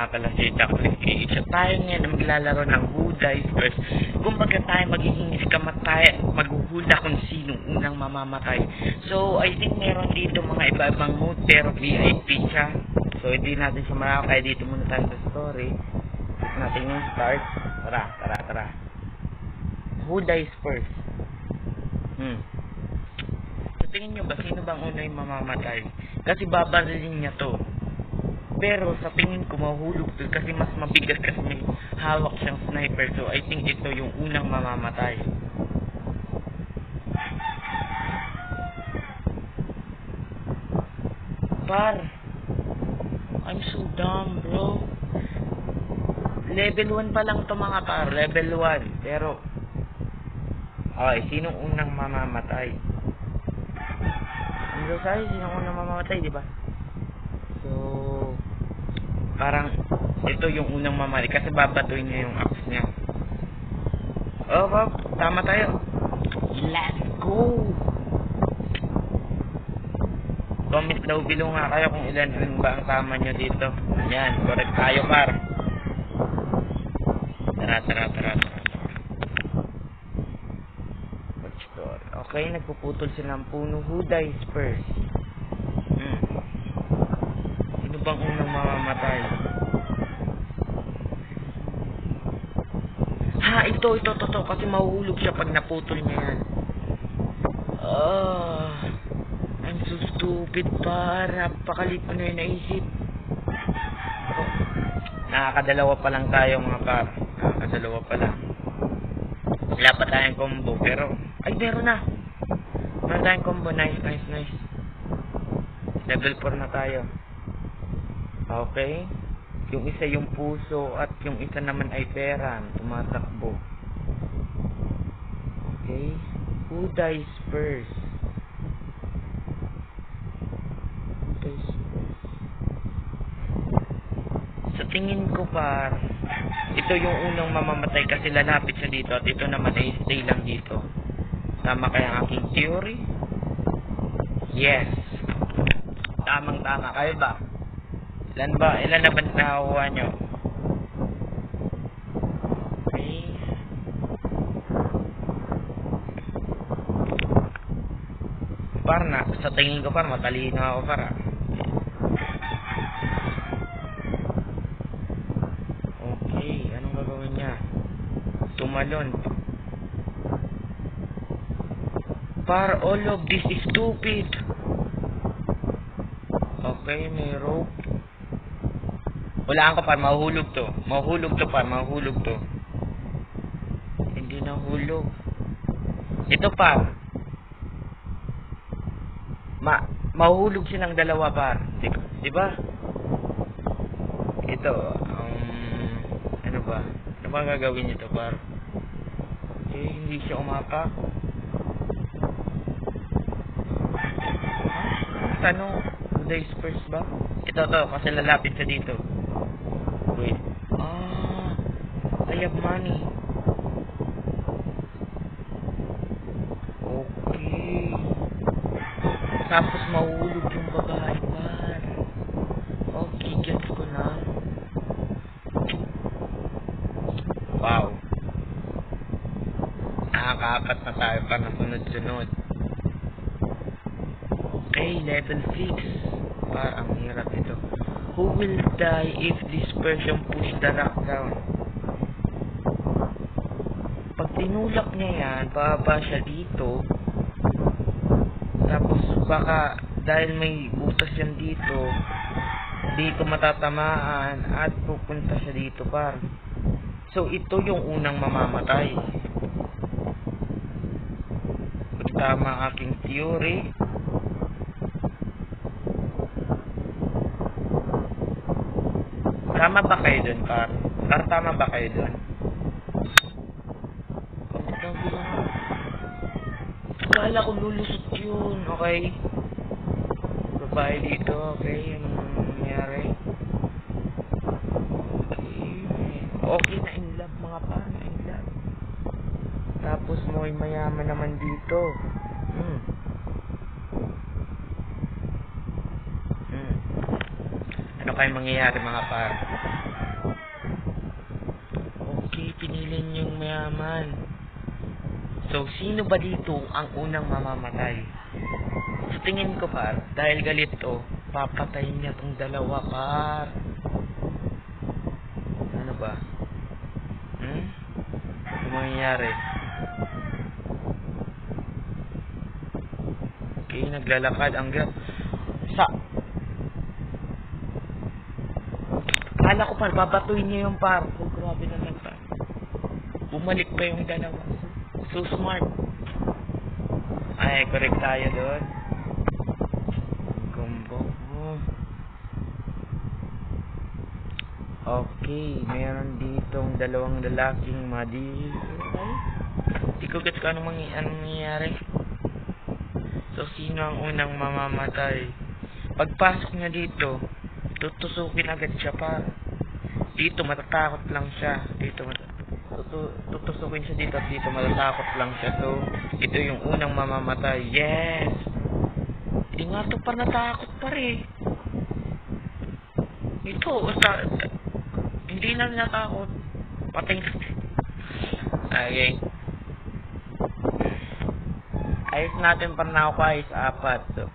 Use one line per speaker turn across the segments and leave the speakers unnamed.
nga pala si Dr. So tayo ngayon na maglalaro ng Who Dies First. Kumbaga tayo magiging iskamat tayo, maghuhula kung sino unang mamamatay. So I think meron dito mga iba-ibang mode pero VIP siya. So hindi natin siya marako kaya dito muna tayo sa story. Natin yung start. Tara. Who Dies First? So tingin nyo ba sino bang una yung mamamatay? Kasi babarilin niya to. Pero sa tingin ko mahulog to kasi mas mabigat kasi may hawak siyang sniper. So I think ito yung unang mamamatay. Par, I'm so dumb bro. Level 1 pa lang to mga par. Level 1. Pero okay, sinong unang mamamatay? Ano sabi? Sinong unang mamamatay, diba? So parang ito yung unang mamali kasi babatuin niya yung axe niya. Oh, Bob, tama tayo. Let's go! Comment daw below nga kayo kung ilan ba ang tama nyo dito. Yan, correct tayo par. Tara. Okay, nagpuputol sila ng puno. Who dies first? Sino bang unang mamamatay? Ha, ito kasi mahuhulog siya pag naputol niya yan. I'm so stupid par. Napakalito na yung naisip. Nakakadalawa pa lang tayo mga par. Nakakadalawa pa lang. Wala pa tayong combo pero ay meron na. Meron tayong combo. Nice. Level 4 na tayo. Okay. Yung isa yung puso at yung isa naman ay pera. Tumatakbo. Okay. Who dies first? Sa tingin ko par, ito yung unang mamamatay kasi lalapit siya dito at ito naman ay stay lang dito. Tama kaya ang aking theory? Yes. Tamang-tama. Kayo ba? Ilan na ba nakakuha nyo? Okay. Par na, sa tingin ko par, matalino ako para. Okay, anong gagawin niya? Tumalon. Par, all of this is stupid. Okay, may rope. Walaan ko par, mahuhulog to. Mahuhulog to. Hindi nahulog. Ito par. Mahuhulog silang dalawa par. Diba? Ito, ano ba? Ano ba gagawin nito par? Hindi siya umapak. Tanong, who dies first ba? Ito kasi lalapit siya dito. Wait. I have money. Okay. Tapos mahulog yung babae par. Okay, gets ko na. Wow. Nakaka-apat na tayo pa na sunod-sunod. Okay, level 6. Parang hirap ito. Who will die if this person push the rock down? Pag tinulak niya yan, bababa siya dito. Tapos baka dahil may butas yan dito matatamaan at pupunta siya dito par. So ito yung unang mamamatay. Kung tama ang aking theory. Tama ba kayo dun par? Tama ba kayo dun? Kala ko lulusot yun. Okay. Babae dito. Okay. Anong nangyari? Okay na in love mga par. Na in love. Tapos may mayaman naman dito. Ano kayong mangyayari mga par? pinili niyo yung mayaman. So, sino ba dito ang unang mamamatay? Sa tingin ko, par, dahil galit to, papatayin niya tong dalawa, par. Ano ba? Ano mangyayari? Okay, naglalakad ang Kala ko, par, babatuin niya yung par. So, grabe naman, par. Bumalik pa yung dalawa. So smart. Ay, correct tayo doon. Combo. Okay, meron ditong dalawang lalaking Hindi ko gets ko anong mangyayari. So, sino ang unang mamamatay? Pagpasok niya dito, tutusukin agad siya, pa. Dito, matatakot lang siya. Tutusukin siya dito at dito, matatakot lang siya. So, ito yung unang mamamatay. Yes! Hindi nga ito pa natakot pa rin. Ito, hindi na natakot. Patay na. Okay. Ayos natin para na ako ayos 4. So,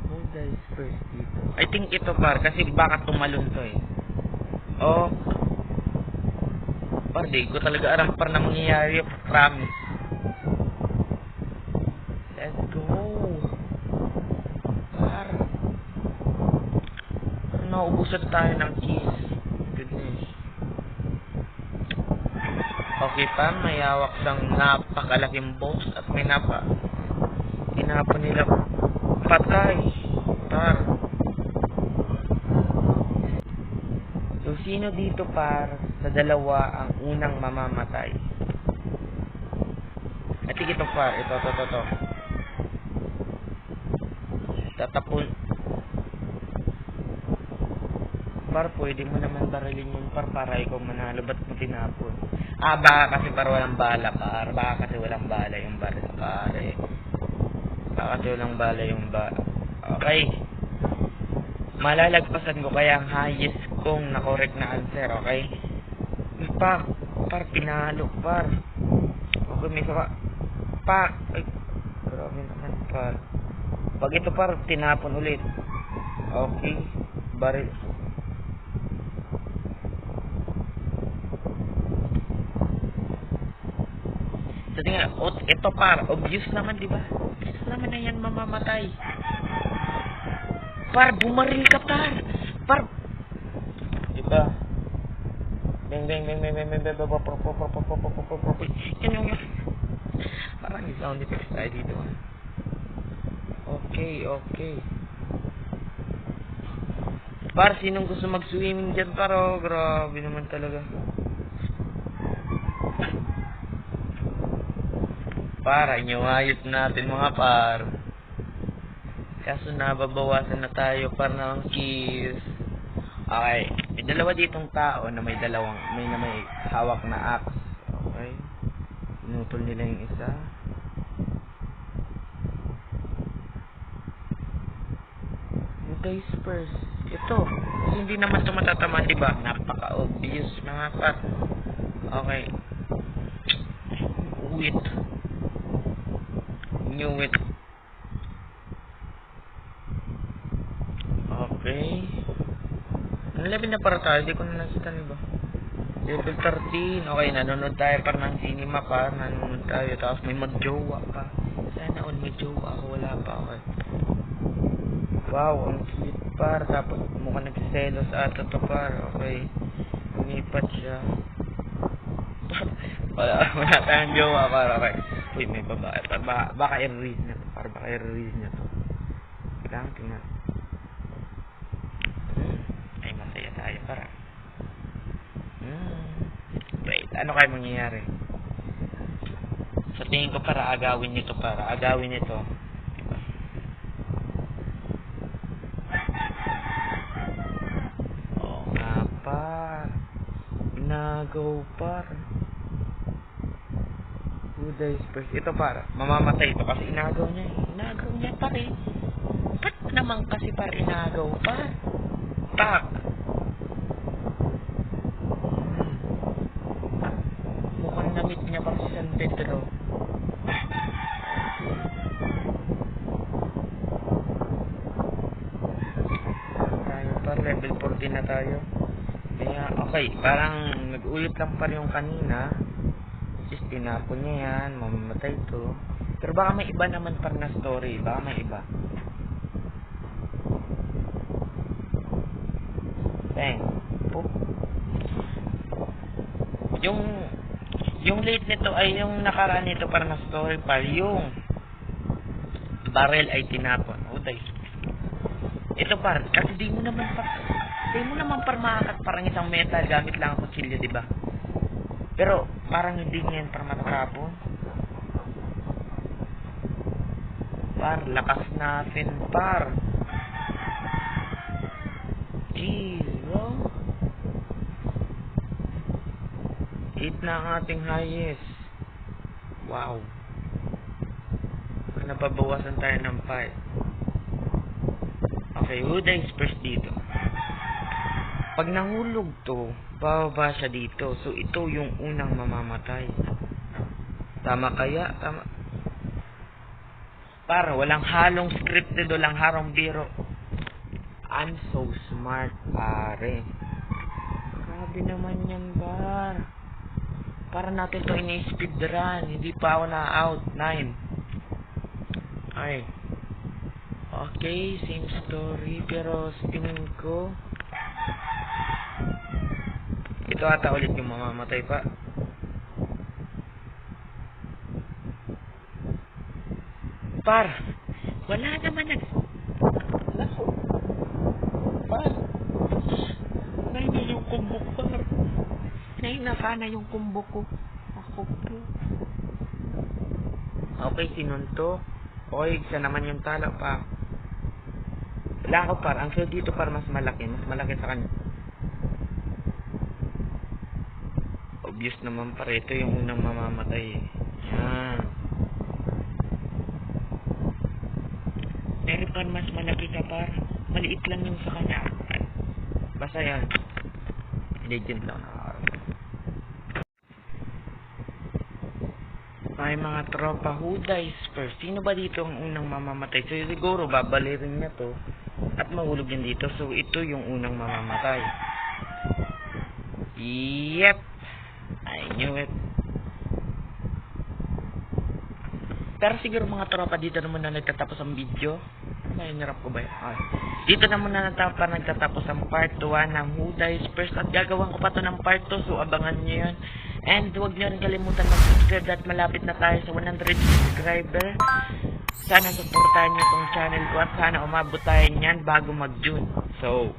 who dies first dito? I think ito, par, kasi baka tumalon to eh. Oh. Par, di ko talaga aram par na mangyayari. Promise. Let's go. Par. Naubusan tayo ng keys. Goodness. Okay pa, may hawak siyang napakalaking box at may tinapon nila patay. Par. So, sino dito, par, sa dalawa ang unang mamamatay? At ito, par, ito. Tatapon. Par, pwede mo naman barilin yun, par, para ikaw manalo. Ba't mo tinapon? Baka kasi par walang bala, par. Baka kasi walang bala yung baril, pare. Baka kasi walang bala yung Okay. Malalagpasan ko kaya ang highest kong na-correct na answer, okay? Par, pinalo, par. Okay, may saka. Ay, grabe naman, par. Pag ito, par, tinapon ulit. Okay, baril. So, tingnan, ito, par, obvious naman, di ba? Obvious naman na yan mamamatay. Par, bumaril ka, par. Diba? Bang. Yan yung parang sound effects tayo dito. Okay. Par, sinong gusto mag-swimming dyan, par? Oh, grabe naman talaga. Para, inyawayot natin mga par. Kaso nababawasan na tayo para ng keys. Okay. May dalawa ditong tao na may hawak na axe. Okay. Pinutol nila yung isa. Who dies first? Ito. Kasi hindi naman ito matatama, diba? Napaka-obvious mga par. Okay. Knew it. Okay. Ang level na para tayo, di ko na nakita, diba? Level 13. Okay, nanonood tayo para ng cinema pa. Nanonood tayo. Tapos may magjowa pa. Sana all may jowa ako. Wala pa ako. Wow, ang cute par. Tapos mukhang nagsiselos ata to par. Okay. Lumipat siya. wala tayong jowa par. Okay. Uy, may babae par. Baka i-release niya to par. Baka i-release niya to. Kailangan tingnan. Ay, masaya tayo para. Wait, ano kayo mangyayari? Sa tingin ko para agawin nito. Diba? Oo nga par. Inagaw par. Who dies first? Ito par. Mamamatay ito kasi inagaw niya. Inagaw niya par eh. Ba't naman kasi par inagaw par? Tak. par level 14 na tayo. Kaya, okay, parang nag-ulit lang pa yung kanina. Which is, tinapon niya yan, mamamatay to. Pero baka may iba naman par na story, baka may iba. Bang. Oh. Yung late nito ay yung nakaraan nito para na story par, yung barrel ay tinapon. Uday. Ito par, kasi di mo naman par makakat parang isang metal gamit lang ang kutsilyo, di ba? Pero parang hindi niyan para matatapon. Par, lakas natin par. Zero. 8 na ang ating highest. Wow. Napabawasan tayo ng 5. Okay, who dies first dito? Pag nahulog to, bababa siya dito. So, ito yung unang mamamatay. Tama kaya? Tama. Para walang halong scripted, walang harong biro. I'm so smart, pare. Grabe naman yan, bar. Para natin to ini-speedrun. Hindi pa ako na-out. 9. Ay. Okay, same story. Pero tingin ko ito ata ulit yung mamamatay pa. Par, wala naman Nako. Par, nay na yung kumbo ko, par. Nay na sana yung kumbo ko. Ako po. Okay, sinunto. Okay, isa naman yung tala pa. Wala ko par. Ang shield dito par mas malaki. Mas malaki sa kanya. Obvious naman par. Ito yung unang mamamatay eh. Yan. Meron par mas malaki ka par. Maliit lang yung sa kanya. Basta yan. Legend lang na. Ay mga tropa, who dies first? Sino ba dito ang unang mamamatay? So siguro babalirin niya to at mahulog yan dito. So ito yung unang mamamatay. Yep, I knew it. Pero siguro mga tropa, dito naman na nagtatapos ang video. Nainirap ko ba yun? Ay. Dito naman na nagtatapos ang part 1 ng who dies first. At gagawin ko pa to ng part 2, so abangan nyo yun. And huwag nyo rin kalimutan mag-subscribe at malapit na tayo sa 100 subscriber. Sana supportahan nyo tong channel ko at sana umabot tayo niyan bago mag-June. So,